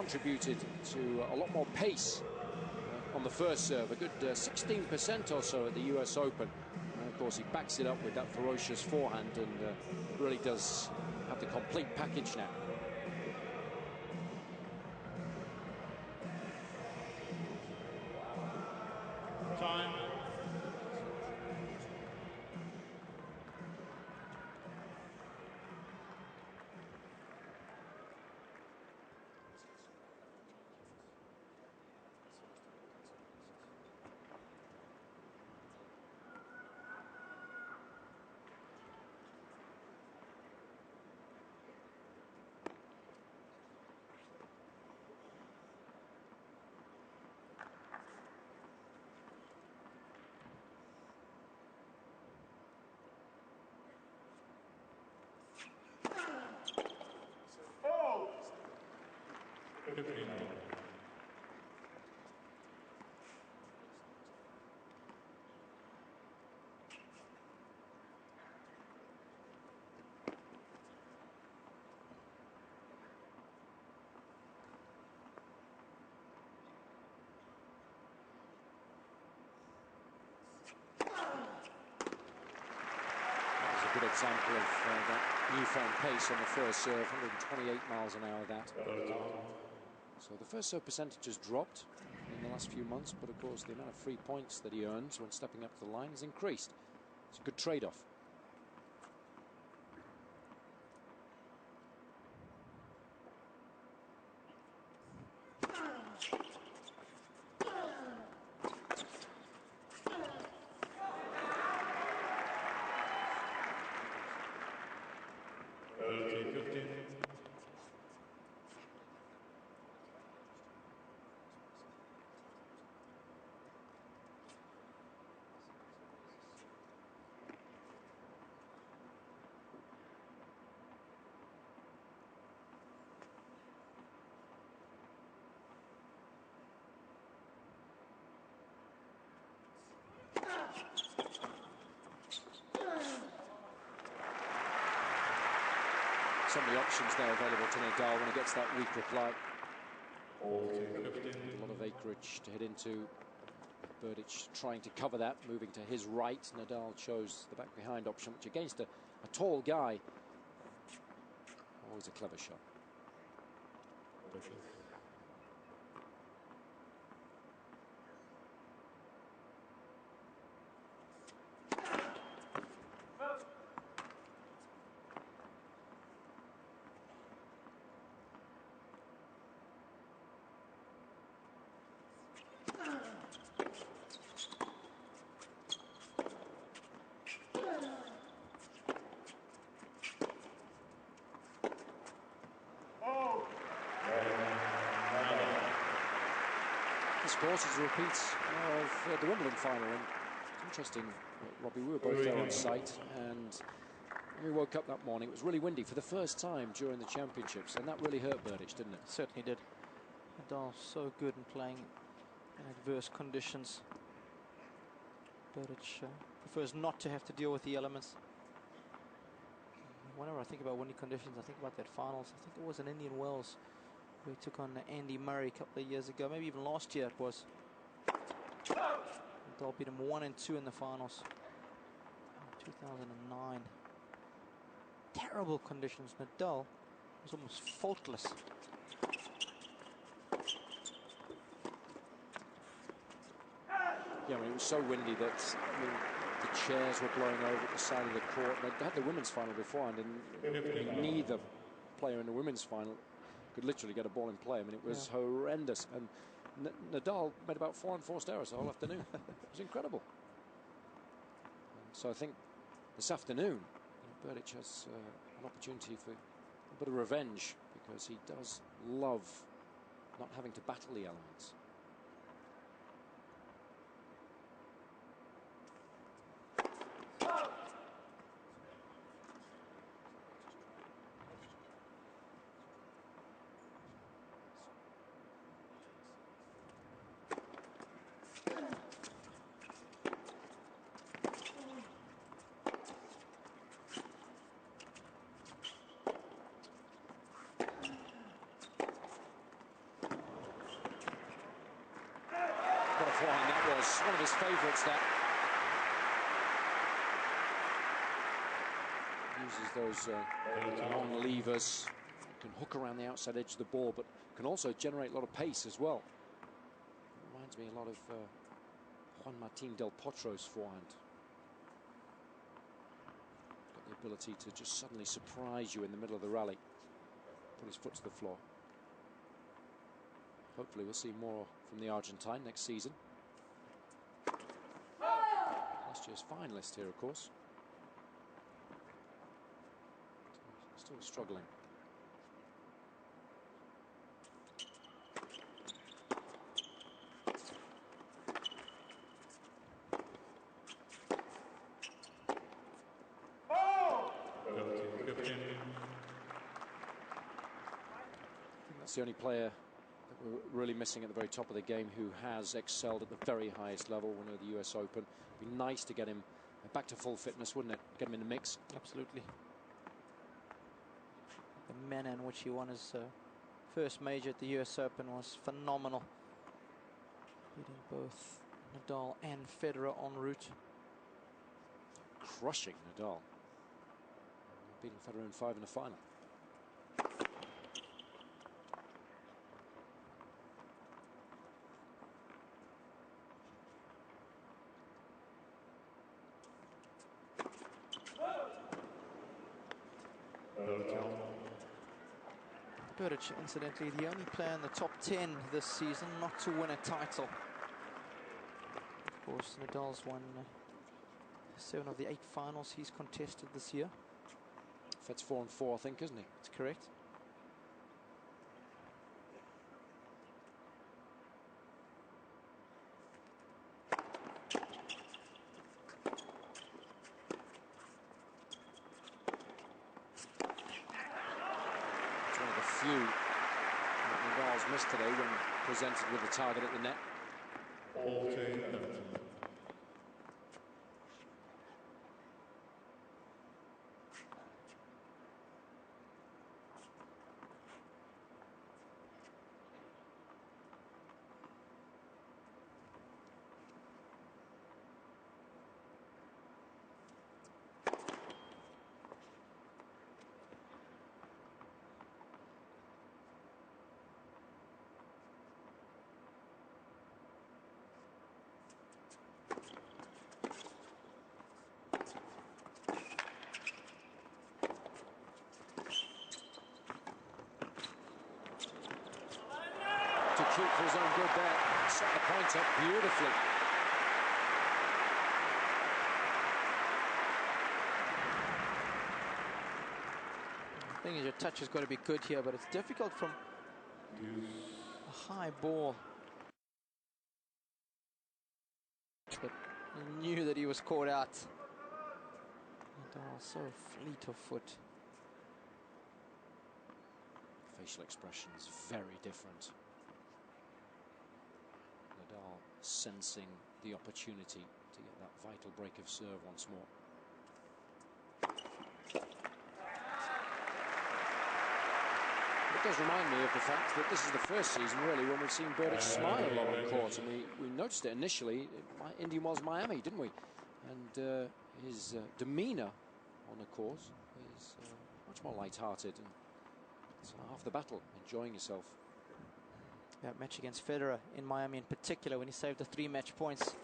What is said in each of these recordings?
contributed to a lot more pace on the first serve, a good 16% or so at the US Open. And of course, he backs it up with that ferocious forehand and really does have the complete package now. Time. Good example of that newfound pace on the first serve, 128 miles an hour that. So the first serve percentage has dropped in the last few months, but of course the amount of free points that he earns when stepping up to the line has increased. It's a good trade-off. Some of the options there available to Nadal when he gets that weak reply. A lot of acreage to hit into. Berdych trying to cover that, moving to his right. Nadal chose the back behind option, which against a tall guy, always a clever shot. This, of course, is a repeat of the Wimbledon final. And it's interesting, Robbie, we were both there on site, and when we woke up that morning, it was really windy for the first time during the championships, and that really hurt Berdych, didn't it? Certainly did. Nadal so good in playing in adverse conditions. Berdych prefers not to have to deal with the elements. Whenever I think about windy conditions, I think about that finals. I think it was in Indian Wells where he took on Andy Murray a couple of years ago, maybe even last year it was. Nadal beat him 1-2 in the finals in 2009. Terrible conditions. Nadal was almost faultless. Yeah, I mean, it was so windy that the chairs were blowing over at the side of the court. They had the women's final beforehand, and neither player in the women's final could literally get a ball in play. I mean, it was horrendous. And Nadal made about 4 unforced errors the whole afternoon. It was incredible. And so I think this afternoon, Berdych has an opportunity for a bit of revenge, because he does love not having to battle the elements. was one of his favourites, that. Uses those long levers, can hook around the outside edge of the ball, but can also generate a lot of pace as well. Reminds me a lot of Juan Martin Del Potro's forehand. Got the ability to just suddenly surprise you in the middle of the rally. Put his foot to the floor. Hopefully we'll see more from the Argentine next season. Last year's finalist here, of course. Still struggling. That's the only player that we're really missing at the very top of the game who has excelled at the very highest level, winner of the US Open. It'd be nice to get him back to full fitness, wouldn't it? Get him in the mix. Absolutely. The manner in which he won his first major at the US Open was phenomenal. Beating both Nadal and Federer en route. Crushing Nadal. Beating Federer in 5 in the final. Berdych, incidentally, the only player in the top 10 this season not to win a title. Of course, Nadal's won 7 of the 8 finals he's contested this year. Fed's 4 and 4, I think, isn't he? That's correct. Few that Nadal's missed today when presented with the target at the net. Cute for his own good there. Set the point up beautifully. The thing is, your touch has got to be good here, but it's difficult from a high ball. But he knew that he was caught out. Nadal so fleet of foot. Facial expressions very different. Nadal sensing the opportunity to get that vital break of serve once more. It does remind me of the fact that this is the first season, really, when we've seen Berdych smile a lot on court, and we noticed it initially at Indian Wells, Miami, didn't we? And his demeanour on the court is much more light-hearted, and it's half the battle, enjoying yourself. That match against Federer in Miami in particular, when he saved the 3 match points.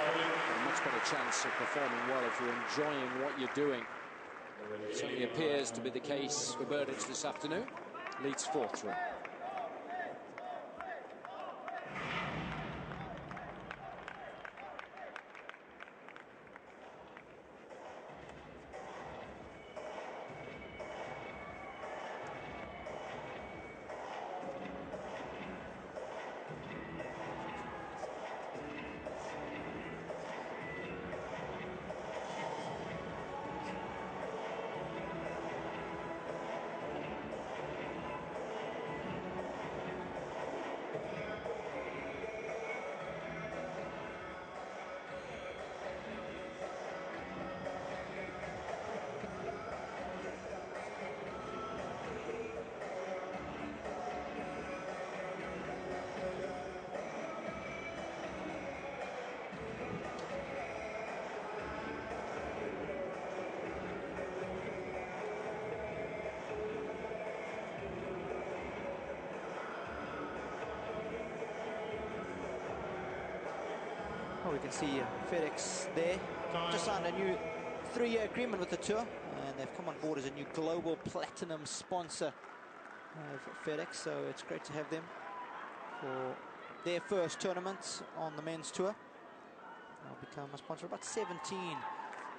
A much better chance of performing well if you're enjoying what you're doing. It certainly appears to be the case for Berdych this afternoon. Leads 4-3. We can see FedEx there. Just signed a new 3-year agreement with the tour, and they've come on board as a new global platinum sponsor of FedEx. So it's great to have them for their first tournament on the men's tour. They'll become a sponsor of about 17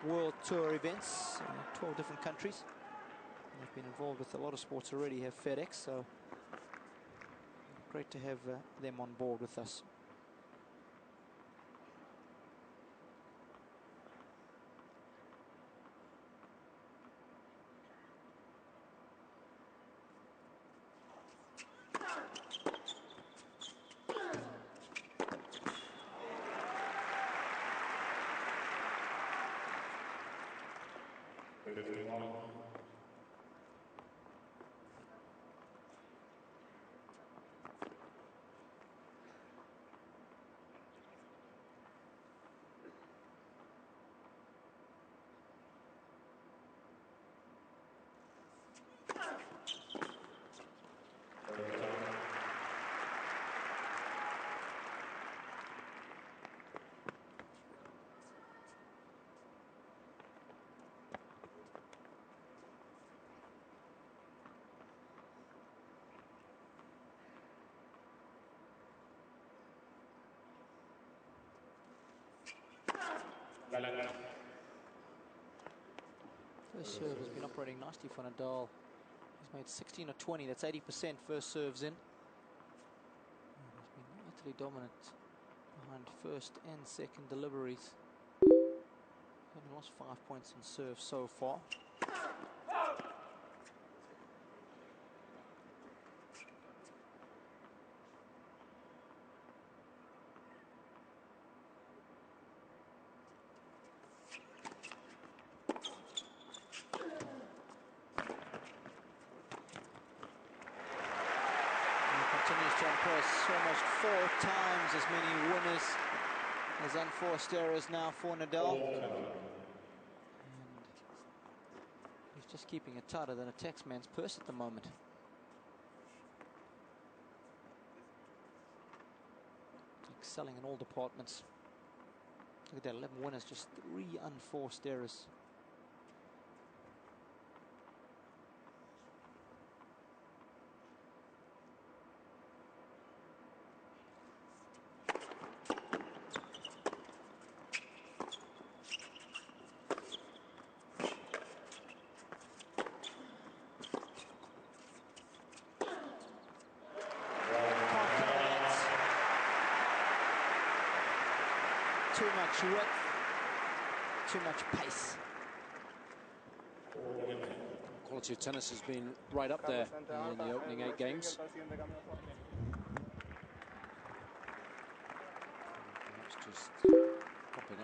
World Tour events, 12 different countries. And they've been involved with a lot of sports already, have FedEx, so great to have them on board with us. First serve has been operating nicely for Nadal. He's made 16 or 20, that's 80% first serves in. And he's been utterly dominant behind first and second deliveries. Only lost 5 points in serve so far. Continues to impress, almost 4 times as many winners as unforced errors now for Nadal. And he's just keeping it tighter than a taxman's purse at the moment. Excelling in all departments. Look at that, 11 winners, just 3 unforced errors. Too much width, too much pace. Quality of tennis has been right up there in the opening 8 games. Perhaps just